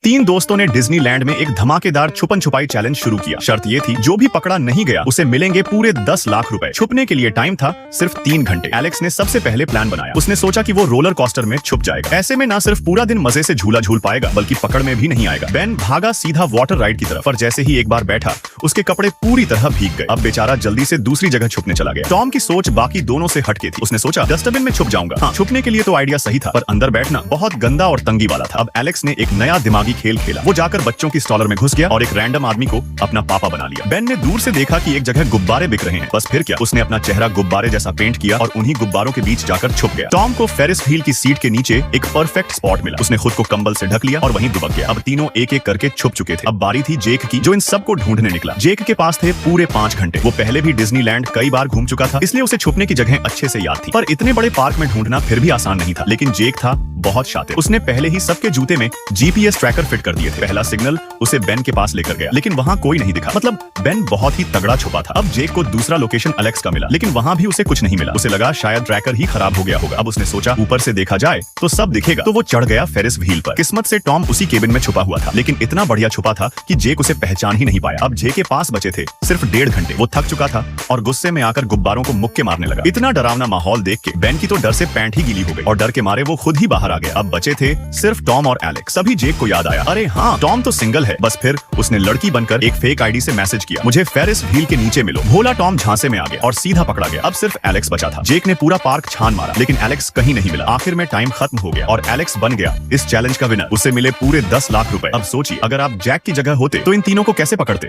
तीन दोस्तों ने डिज्नीलैंड में एक धमाकेदार छुपन छुपाई चैलेंज शुरू किया। शर्त ये थी, जो भी पकड़ा नहीं गया उसे मिलेंगे पूरे 10 लाख रुपए। छुपने के लिए टाइम था सिर्फ 3 घंटे। एलेक्स ने सबसे पहले प्लान बनाया। उसने सोचा कि वो रोलर कोस्टर में छुप जाएगा। ऐसे में न सिर्फ पूरा दिन मजे से झूला झूल पाएगा, बल्कि पकड़ में भी नहीं आएगा। बेन भागा सीधा वाटर राइड की तरफ, पर जैसे ही एक बार बैठा उसके कपड़े पूरी तरह भीग गए। अब बेचारा जल्दी से दूसरी जगह छुपने चला गया। टॉम की सोच बाकी दोनों से हटके थी। उसने सोचा डस्टबिन में छुप जाऊंगा। हाँ, छुपने के लिए तो आइडिया सही था, पर अंदर बैठना बहुत गंदा और तंगी वाला था। अब एलेक्स ने एक नया दिमागी खेल खेला। वो जाकर बच्चों की स्टॉलर में घुस गया और एक रैंडम आदमी को अपना पापा बना लिया। बेन ने दूर से देखा कि एक जगह गुब्बारे बिक रहे हैं। बस फिर क्या, उसने अपना चेहरा गुब्बारे जैसा पेंट किया और उन्हीं गुब्बारों के बीच जाकर छुप गया। टॉम को फेरिस व्हील की सीट के नीचे एक परफेक्ट स्पॉट मिला। उसने खुद को कंबल से ढक लिया और वहीं दुबक गया। अब तीनों एक एक करके छुप चुके थे। अब बारी थी जेक की, जो इन सबको ढूंढने निकला। जेक के पास थे पूरे 5 घंटे। वो पहले भी डिज्नीलैंड कई बार घूम चुका था, इसलिए उसे छुपने की जगह अच्छे से याद थी। पर इतने बड़े पार्क में ढूंढना फिर भी आसान नहीं था। लेकिन जेक था बहुत शातिर। उसने पहले ही सबके जूते में जीपीएस ट्रैकर फिट कर दिए थे। पहला सिग्नल उसे बेन के पास लेकर गया, लेकिन वहां कोई नहीं दिखा। मतलब बेन बहुत ही तगड़ा छुपा था। अब जेक को दूसरा लोकेशन एलेक्स का मिला, लेकिन वहां भी उसे कुछ नहीं मिला। उसे लगा शायद ट्रैकर ही खराब हो गया होगा। अब उसने सोचा ऊपर से देखा जाए तो सब दिखेगा, तो वो चढ़ गया फेरिस व्हील पर। किस्मत से टॉम उसी केबिन में छुपा हुआ था, लेकिन इतना बढ़िया छुपा था कि जेक उसे पहचान ही नहीं पाया। अब जेक के पास बचे थे सिर्फ 1.5 घंटे। वो थक चुका था और गुस्से में आकर गुब्बारों को मुक्के मारने लगा। इतना डरावना माहौल देख के बेन की तो डर से पैंट ही गीली हो गई और डर के मारे वो खुद ही बाहर आ गया। अब बचे थे सिर्फ टॉम और एलेक्स। सभी जेक को याद आया, अरे हाँ, टॉम तो सिंगल है। बस फिर उसने लड़की बनकर एक फेक आईडी से मैसेज किया, मुझे फेरिस व्हील के नीचे मिलो। भोला टॉम झांसे में आ गया और सीधा पकड़ा गया। अब सिर्फ एलेक्स बचा था। जेक ने पूरा पार्क छान मारा, लेकिन एलेक्स कहीं नहीं मिला। आखिर में टाइम खत्म हो गया और एलेक्स बन गया इस चैलेंज का विनर। उसे मिले पूरे 10 लाख रुपए। अब सोचिए, अगर आप जैक की जगह होते तो इन तीनों को कैसे पकड़ते।